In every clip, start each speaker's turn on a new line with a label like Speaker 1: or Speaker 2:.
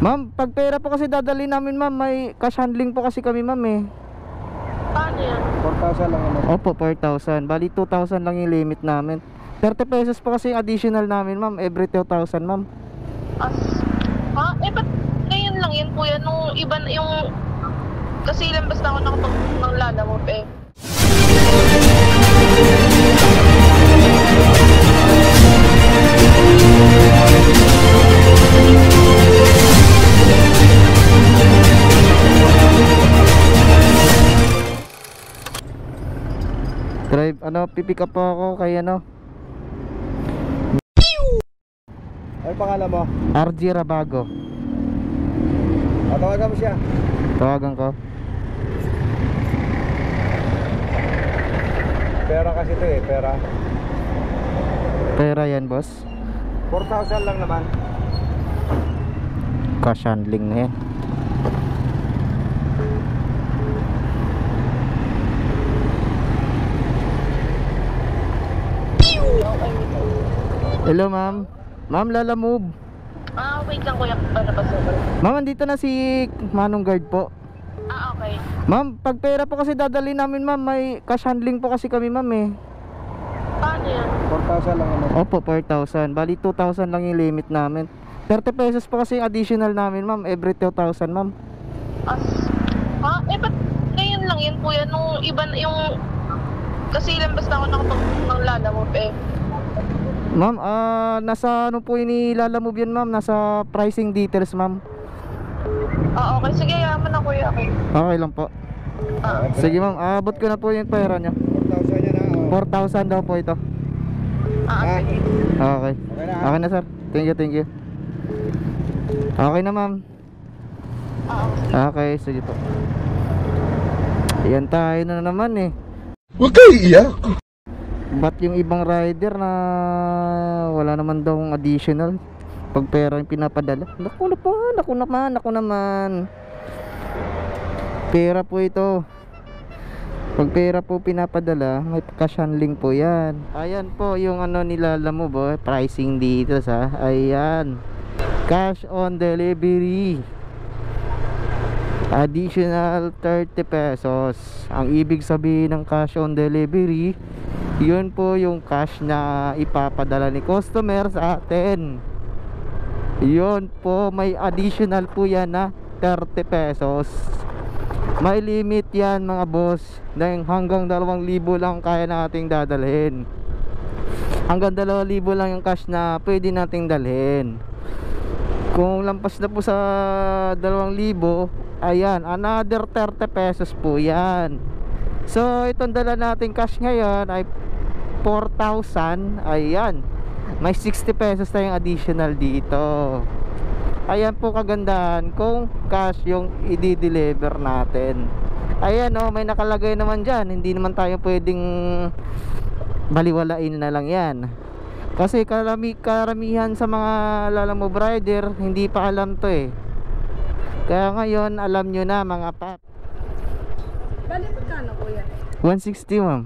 Speaker 1: Ma'am, pag pera po kasi dadali namin ma'am, may cash handling po kasi kami ma'am eh.
Speaker 2: Paano yan?
Speaker 3: 4,000 lang naman.
Speaker 1: Opo, 4,000. Bali 2,000 lang yung limit namin. 30 pesos pa kasi yung additional namin ma'am, every 2,000 ma'am.
Speaker 2: Ba't ngayon lang yan po yan? Nung iba na yung... Kasi ilan basta ako nakapag ng lala mo eh.
Speaker 1: Drive, pipick up po ako kay
Speaker 3: Ano pangalan mo?
Speaker 1: RG Rabago.
Speaker 3: Tawagan mo siya.
Speaker 1: Tawagan ko.
Speaker 3: Pera kasi ito eh, pera.
Speaker 1: Pera yan boss.
Speaker 3: 4,000 lang naman.
Speaker 1: Cash handling na yan. Hello ma'am. Ma'am, Lala Move.
Speaker 2: Wait lang kuya. Para pa super.
Speaker 1: Ma'am, andito na si Manong Guard po.
Speaker 2: Okay.
Speaker 1: Ma'am, pag pera po kasi dadali namin ma'am, may cash handling po kasi kami ma'am eh.
Speaker 2: Paano yan?
Speaker 3: 4,000 lang naman.
Speaker 1: Opo, 4,000. Bali 2,000 lang yung limit namin. 30 pesos pa kasi yung additional namin ma'am, every 2,000 ma'am.
Speaker 2: Ba't ngayon lang yan po yan? Nung iba na yung... Kasi ilan basta ako nakapag ng lala mo eh.
Speaker 1: Ma'am, nasa po inilalamove yan ma'am, nasa pricing details ma'am.
Speaker 2: Okay. Sige, yaman na kuya. Okay.
Speaker 1: Okay lang po. Sige ma'am, abot ko na po yung pera nyo.
Speaker 3: 4,000 yan na.
Speaker 1: 4,000 daw po ito.
Speaker 2: Sige.
Speaker 1: Okay.
Speaker 3: Okay na.
Speaker 1: Okay na sir. Thank you. Okay na ma'am. Okay, sige po. Yan tayo na naman eh.
Speaker 3: Huwag kayo iiyak.
Speaker 1: Ba't yung ibang rider na wala naman daw additional pag pera yung pinapadala? Naku naman. Pera po ito. Pag pera po pinapadala, may cash handling po yan. Ayan po yung nilalamove po, pricing dito sa. Ayan. Cash on delivery. Additional 30 pesos. Ang ibig sabihin ng cash on delivery, yun po yung cash na ipapadala ni customer sa atin. Yun po, may additional po yan na 30 pesos. May limit yan mga boss, dahil hanggang 2,000 lang kaya nating dadalhin. Hanggang 2,000 lang yung cash na pwede nating dalhin. Kung lampas na po sa 2,000, ayan, another 30 pesos po yan. So itong dala nating cash ngayon ay 4,000. Ayan, may 60 pesos tayong additional dito. Ayan po kagandahan kung cash yung i-deliver natin. Ayan may nakalagay naman dyan. Hindi naman tayo pwedeng baliwalain na lang yan. Kasi karamihan sa mga lalamove rider hindi pa alam to eh. Kaya ngayon alam nyo na mga pap.
Speaker 2: Bali magkano kuya?
Speaker 1: 160 ma'am.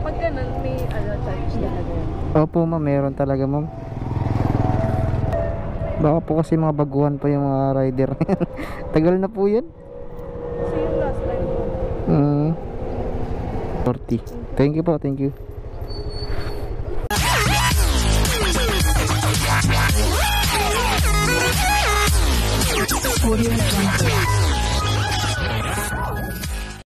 Speaker 2: Pag ganun may charge talaga.
Speaker 1: Opo ma'am, meron talaga ma'am. Baka po kasi mga baguhan pa yung mga rider. Tagal na po yan.
Speaker 2: Kasi yung last time ko.
Speaker 1: 40. Thank you po, thank you.
Speaker 4: Audio Jungle.